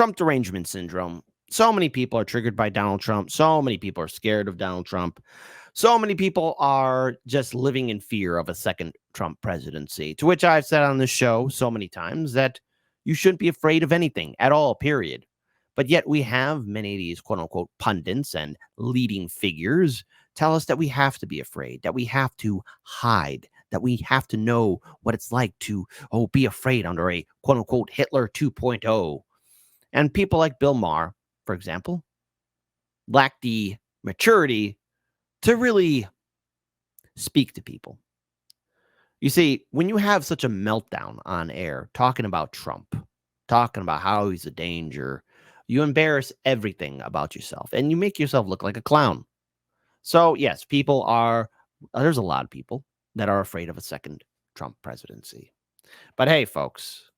Trump derangement syndrome. So many people are triggered by Donald Trump. So many people are scared of Donald Trump. So many people are just living in fear of a second Trump presidency, to which I've said on this show so many times that you shouldn't be afraid of anything at all, period. But yet we have many of these quote unquote pundits and leading figures tell us that we have to be afraid, that we have to hide, that we have to know what it's like to, be afraid under a quote unquote Hitler 2.0. And people like Bill Maher, for example, lack the maturity to really speak to people. You see, when you have such a meltdown on air, talking about Trump, talking about how he's a danger, you embarrass everything about yourself and you make yourself look like a clown. So, yes, there's a lot of people that are afraid of a second Trump presidency. But hey, folks,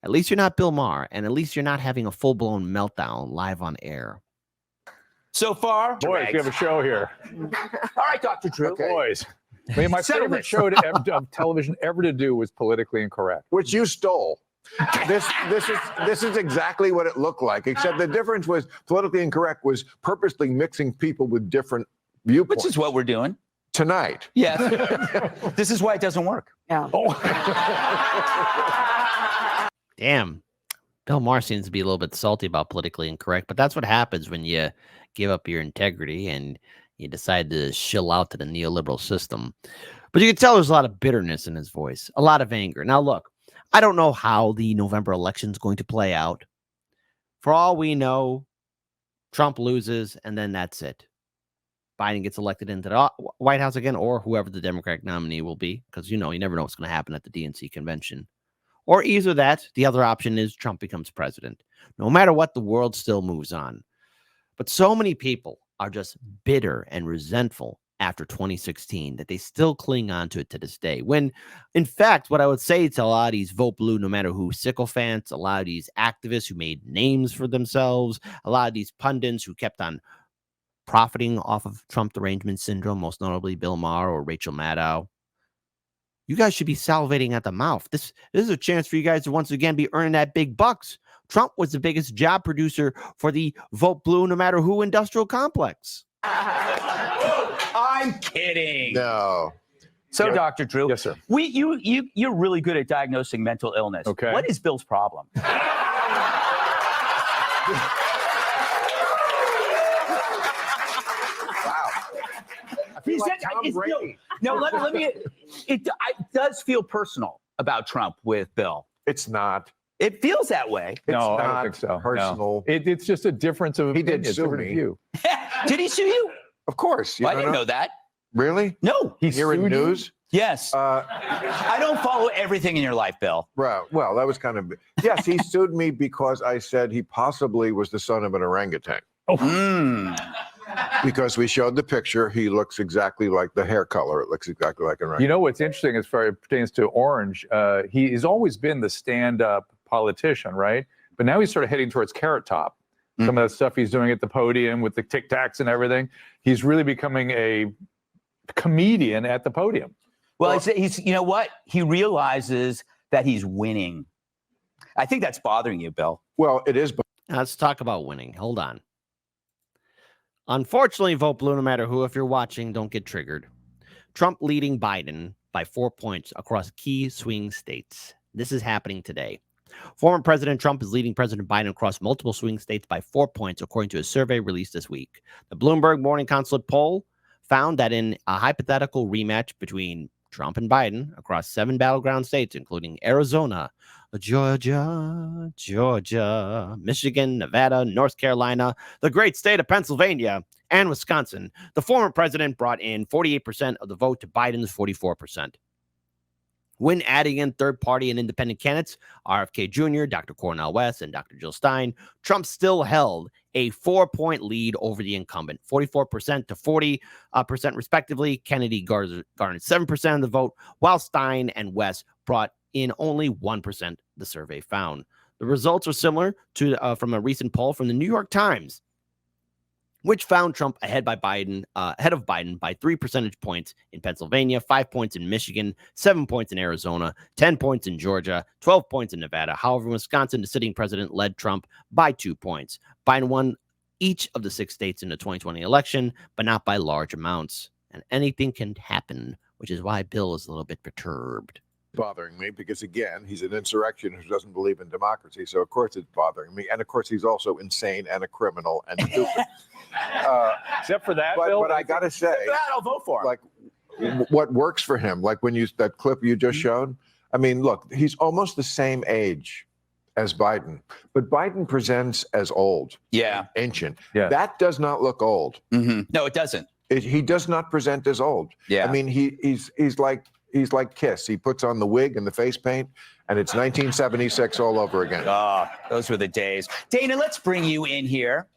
at least you're not Bill Maher, and at least you're not having a full-blown meltdown live on air. So far, boys, we have a show here. All right, Dr. Drew. Okay. Boys. I mean, my favorite show of television ever to do was Politically Incorrect, which you stole. This is exactly what it looked like, except the difference was Politically Incorrect was purposely mixing people with different viewpoints. Which is what we're doing tonight. Yes. This is why it doesn't work. Yeah. Damn. Bill Maher seems to be a little bit salty about Politically Incorrect, but that's what happens when you give up your integrity and you decide to shill out to the neoliberal system. But you can tell there's a lot of bitterness in his voice, a lot of anger. Now, look, I don't know how the November election is going to play out. For all we know, Trump loses, and then that's it. Biden gets elected into the White House again, or whoever the Democratic nominee will be, because, you never know what's going to happen at the DNC convention. Or either that, the other option is Trump becomes president. No matter what, the world still moves on. But so many people are just bitter and resentful after 2016 that they still cling on to it to this day. When, in fact, what I would say to a lot of these vote blue, no matter who sycophants, a lot of these activists who made names for themselves, a lot of these pundits who kept on profiting off of Trump derangement syndrome, most notably Bill Maher or Rachel Maddow, you guys should be salivating at the mouth. This is a chance for you guys to once again be earning that big bucks. Trump was the biggest job producer for the vote blue, no matter who industrial complex. I'm kidding. No. So, yeah. Dr. Drew, yes, sir. You're really good at diagnosing mental illness. Okay. What is Bill's problem? Let me. It does feel personal about Trump with Bill. It's not. It feels that way. No, I don't think so. Personal. No. It's just a difference of opinion. He did sue me. Did he sue you? Of course. I didn't know that. Really? No. He's here in news? Yes. I don't follow everything in your life, Bill. Right. Well, that was kind of. Yes, he sued me because I said he possibly was the son of an orangutan. Oh. Because we showed the picture, he looks exactly like the hair color. It looks exactly like an orangutan. You know what's interesting as far as it pertains to Orange? He has always been the stand-up politician, right? But now he's sort of heading towards Carrot Top. Some of the stuff he's doing at the podium with the Tic Tacs and everything. He's really becoming a comedian at the podium. Well, he's you know what? He realizes that he's winning. I think that's bothering you, Bill. Well, it is. Let's talk about winning. Hold on. Unfortunately, vote blue, no matter who. If you're watching, don't get triggered. Trump leading Biden by 4 points across key swing states. This is happening today. Former President Trump is leading President Biden across multiple swing states by 4 points, according to a survey released this week. The Bloomberg Morning Consult poll found that in a hypothetical rematch between Trump and Biden across 7 battleground states, including Arizona, Georgia, Michigan, Nevada, North Carolina, the great state of Pennsylvania, and Wisconsin, the former president brought in 48% of the vote to Biden's 44%. When adding in third-party and independent candidates, RFK Jr., Dr. Cornel West, and Dr. Jill Stein, Trump still held a 4-point lead over the incumbent, 44% to 40% respectively. Kennedy garnered 7% of the vote, while Stein and West brought in only 1%, the survey found. The results are similar to from a recent poll from the New York Times. which found Trump ahead of Biden by 3 percentage points in Pennsylvania, 5 points in Michigan, 7 points in Arizona, 10 points in Georgia, 12 points in Nevada. However, in Wisconsin, the sitting president led Trump by 2 points. Biden won each of the 6 states in the 2020 election, but not by large amounts. And anything can happen, which is why Bill is a little bit perturbed. Bothering me because, again, he's an insurrectionist who doesn't believe in democracy. So, of course, it's bothering me. And, of course, he's also insane and a criminal and stupid. Except for that, but, Bill. but I got to say, I'll vote for him. like, what works for him, like when that clip you just showed, I mean, look, he's almost the same age as Biden, but Biden presents as old. Yeah. Ancient. Yeah. That does not look old. Mm-hmm. No, it doesn't. He does not present as old. Yeah. I mean, he's like Kiss. He puts on the wig and the face paint, and it's 1976 all over again. Those were the days. Dana, let's bring you in here.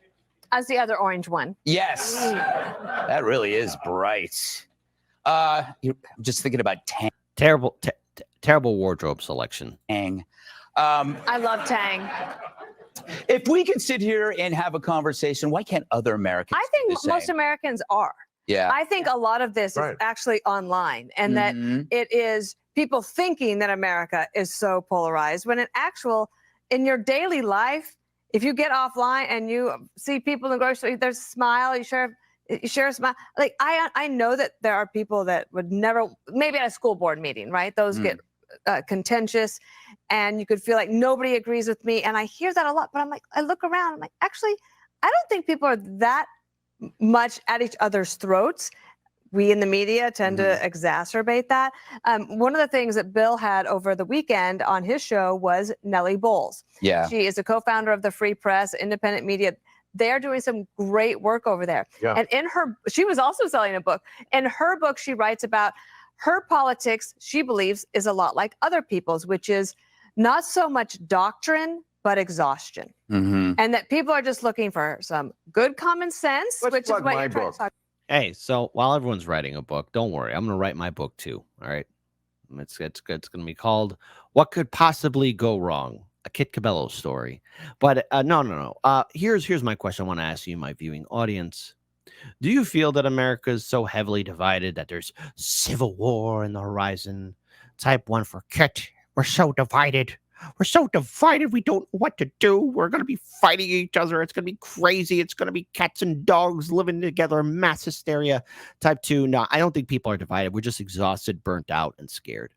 As the other orange one. Yes. That really is bright. You're just thinking about Terrible wardrobe selection. Tang. I love Tang. If we can sit here and have a conversation, why can't other Americans I do think the most same? Americans are. Yeah. I think a lot of this Right. is actually online, and that Mhm. it is people thinking that America is so polarized when in your daily life, if you get offline and you see people in the grocery store, there's a smile, you share a smile. Like I know that there are people that would never, maybe at a school board meeting, right? Those get contentious, and you could feel like nobody agrees with me. And I hear that a lot, but I'm like, I look around, I'm like, actually, I don't think people are that much at each other's throats. We in the media tend to exacerbate that. One of the things that Bill had over the weekend on his show was Nellie Bowles. Yeah. She is a co-founder of the Free Press, independent media. They're doing some great work over there. Yeah. And she was also selling a book. In her book, she writes about her politics, she believes, is a lot like other people's, which is not so much doctrine, but exhaustion. Mm-hmm. And that people are just looking for some good common sense, Let's which is plug what my you're trying book. to talk. Hey, so while everyone's writing a book, don't worry. I'm going to write my book too. All right. It's good. It's going to be called What Could Possibly Go Wrong? A Kit Cabello Story. But no. Here's my question I want to ask you, my viewing audience. Do you feel that America is so heavily divided that there's civil war in the horizon? Type 1 for Kit. We're so divided. We're so divided. We don't know what to do. We're going to be fighting each other. It's going to be crazy. It's going to be cats and dogs living together. Mass hysteria. Type 2. No, I don't think people are divided. We're just exhausted, burnt out, and scared.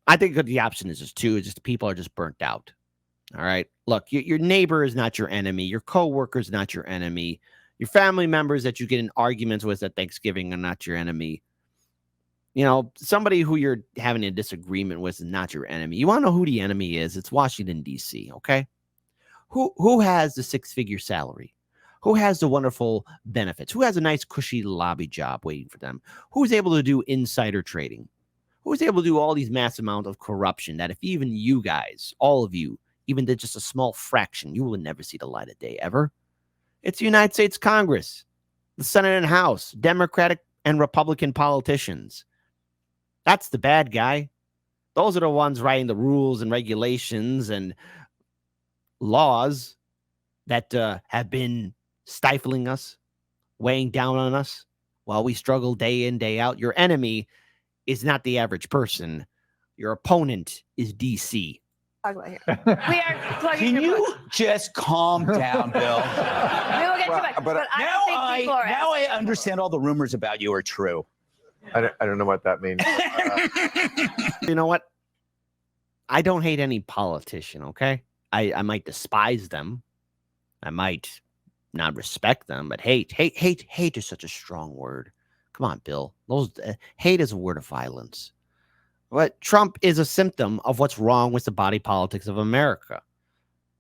I think the option is just 2. It's just people are just burnt out. All right. Look, your neighbor is not your enemy. Your coworker is not your enemy. Your family members that you get in arguments with at Thanksgiving are not your enemy. You know, somebody who you're having a disagreement with is not your enemy. You want to know who the enemy is? It's Washington, D.C., okay? Who has the 6-figure salary? Who has the wonderful benefits? Who has a nice, cushy lobby job waiting for them? Who's able to do insider trading? Who's able to do all these mass amounts of corruption that if even you guys, all of you, even did just a small fraction, you will never see the light of day ever? It's the United States Congress, the Senate and House, Democratic and Republican politicians. That's the bad guy. Those are the ones writing the rules and regulations and laws that have been stifling us, weighing down on us while we struggle day in, day out. Your enemy is not the average person. Your opponent is DC. Talk about here. We are plugging Can your you book. just calm down, Bill? We will get Well, to it. but But I don't think people are now I asking. understand all the rumors about you are true. I don't know what that means. You know what? I don't hate any politician, okay? I might despise them. I might not respect them, but hate is such a strong word. Come on, Bill. Hate is a word of violence. But Trump is a symptom of what's wrong with the body politics of America.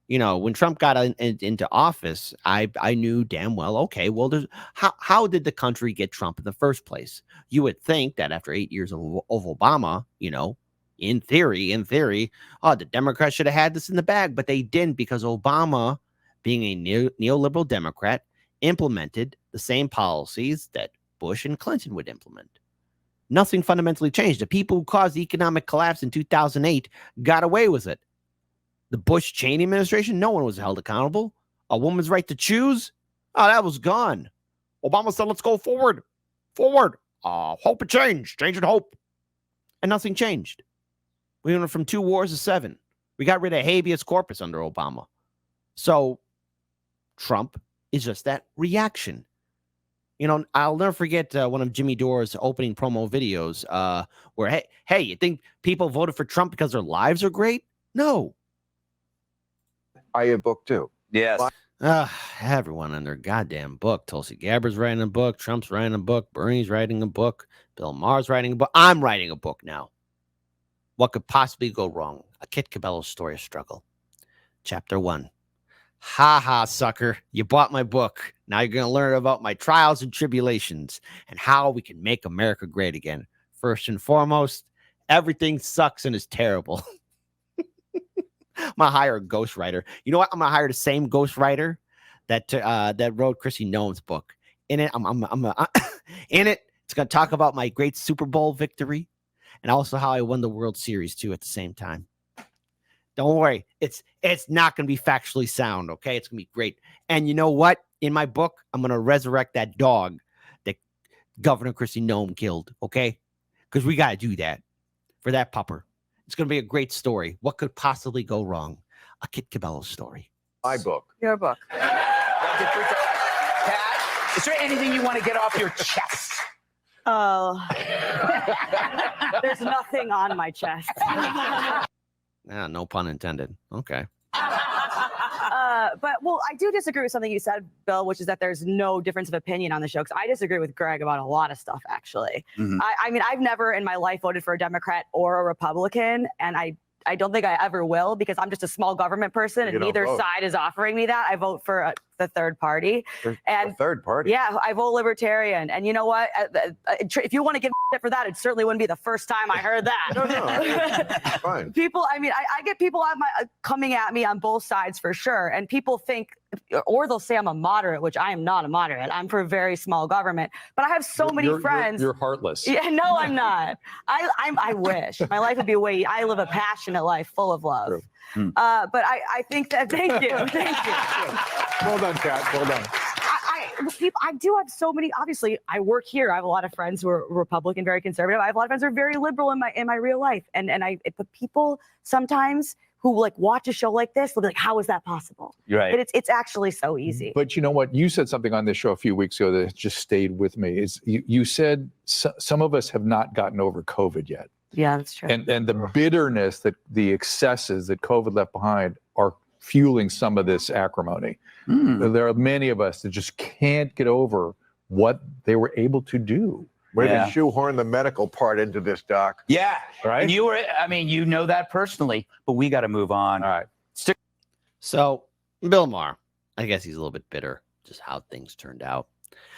You know, when Trump got into office, I knew damn well, okay, well, how did the country get Trump in the first place? You would think that after 8 years of Obama, you know, in theory, the Democrats should have had this in the bag, but they didn't because Obama, being a neoliberal Democrat, implemented the same policies that Bush and Clinton would implement. Nothing fundamentally changed. The people who caused the economic collapse in 2008 got away with it. The Bush-Cheney administration, no one was held accountable. A woman's right to choose? Oh, that was gone. Obama said, let's go forward. Forward. Hope and change. Change and hope. And nothing changed. We went from 2 wars to 7. We got rid of habeas corpus under Obama. So Trump is just that reaction. You know, I'll never forget one of Jimmy Dore's opening promo videos where, hey, you think people voted for Trump because their lives are great? No. I have a book too. Yes. Everyone in their goddamn book. Tulsi Gabbard's writing a book. Trump's writing a book. Bernie's writing a book. Bill Maher's writing a book. I'm writing a book now. What could possibly go wrong? A Kit Cabello story of struggle. Chapter 1. Ha ha, sucker. You bought my book. Now you're going to learn about my trials and tribulations and how we can make America great again. First and foremost, everything sucks and is terrible. I'm going to hire a ghostwriter. You know what? I'm going to hire the same ghostwriter that wrote Chrissy Noam's book. In it, in it, it's going to talk about my great Super Bowl victory and also how I won the World Series too at the same time. Don't worry. It's not going to be factually sound, okay? It's going to be great. And you know what? In my book, I'm going to resurrect that dog that Governor Chrissy Noam killed, okay? Because we got to do that for that pupper. It's going to be a great story. What could possibly go wrong? A Kit Cabello story. My book. Your book. Pat, is there anything you want to get off your chest? Oh, there's nothing on my chest. No pun intended. Okay. But I do disagree with something you said, Bill, which is that there's no difference of opinion on the show. Because I disagree with Greg about a lot of stuff, actually. Mhm. I mean, I've never in my life voted for a Democrat or a Republican, and I don't think I ever will because I'm just a small government person, You and don't neither vote. side is offering me that. I vote for the third party. And The third party. yeah, I vote libertarian. And you know what? If you want to give shit for that, it certainly wouldn't be the first time I heard that. No, fine. People, I mean, I get people coming at me on both sides for sure. And people think, or they'll say I'm a moderate, which I am not a moderate. I'm for very small government. But I have so many friends. You're heartless. Yeah, no, I'm not. I wish my life would be I live a passionate life full of love. True. But I think that, thank you. Well done, Kat. Well done. I do have so many. Obviously, I work here. I have a lot of friends who are Republican, very conservative. I have a lot of friends who are very liberal in my real life. But people sometimes who like watch a show like this, they'll be like, "How is that possible?" You're right. But it's actually so easy. But you know what? You said something on this show a few weeks ago that just stayed with me. Is you said some of us have not gotten over COVID yet. Yeah, that's true. And the bitterness that the excesses that COVID left behind are fueling some of this acrimony. Mm. There are many of us that just can't get over what they were able to do. Way Yeah. to shoehorn the medical part into this, Doc. Yeah. Right? And you know that personally, but we got to move on. All right. So Bill Maher, I guess he's a little bit bitter just how things turned out,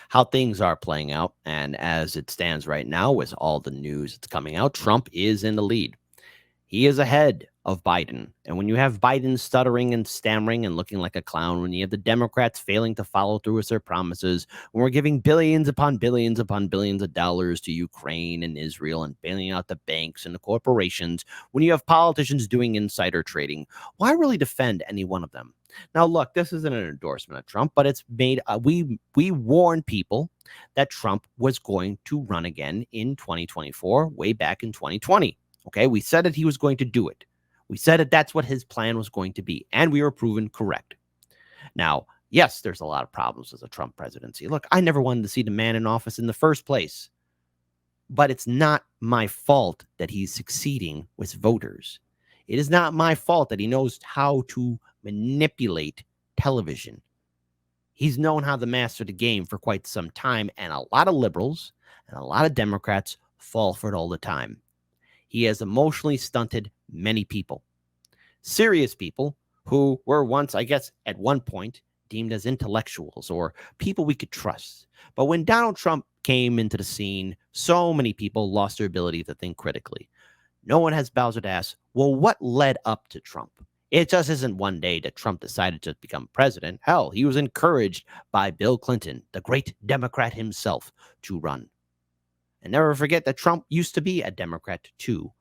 how things are playing out. And as it stands right now with all the news that's coming out, Trump is in the lead. He is ahead of Biden. And when you have Biden stuttering and stammering and looking like a clown, when you have the Democrats failing to follow through with their promises, when we're giving billions upon billions upon billions of dollars to Ukraine and Israel and bailing out the banks and the corporations, when you have politicians doing insider trading, why really defend any one of them? Now, look, this isn't an endorsement of Trump, but it's made, we warned people that Trump was going to run again in 2024, way back in 2020. Okay, we said that he was going to do it. We said that that's what his plan was going to be, and we were proven correct. Now, yes, there's a lot of problems with the Trump presidency. Look, I never wanted to see the man in office in the first place, but it's not my fault that he's succeeding with voters. It is not my fault that he knows how to manipulate television. He's known how to master the game for quite some time, and a lot of liberals and a lot of Democrats fall for it all the time. He has emotionally stunted many people, serious people who were once, I guess, at one point deemed as intellectuals or people we could trust. But when Donald Trump came into the scene, so many people lost their ability to think critically. No one has Bowser to ask, well, what led up to Trump? It just isn't one day that Trump decided to become president. Hell, he was encouraged by Bill Clinton, the great Democrat himself, to run. And never forget that Trump used to be a Democrat too.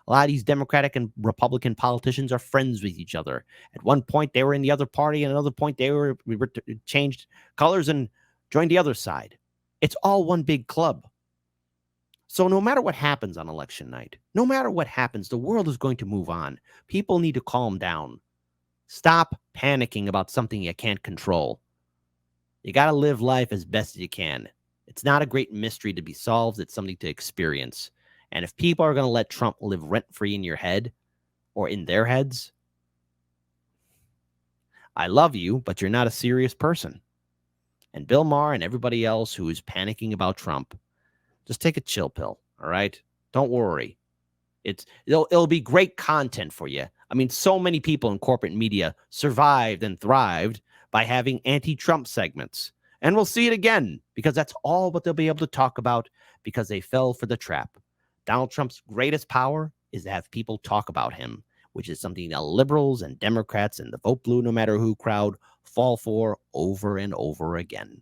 A lot of these Democratic and Republican politicians are friends with each other. At one point, they were in the other party, and at another point, they were changed colors and joined the other side. It's all one big club. So no matter what happens on election night, no matter what happens, the world is going to move on. People need to calm down. Stop panicking about something you can't control. You got to live life as best as you can. It's not a great mystery to be solved. It's something to experience. And if people are going to let Trump live rent-free in your head or in their heads, I love you, but you're not a serious person. And Bill Maher and everybody else who is panicking about Trump, just take a chill pill, all right? Don't worry. It'll be great content for you. I mean, so many people in corporate media survived and thrived by having anti-Trump segments. And we'll see it again because that's all what they'll be able to talk about because they fell for the trap. Donald Trump's greatest power is to have people talk about him, which is something that liberals and Democrats and the vote blue no matter who crowd fall for over and over again.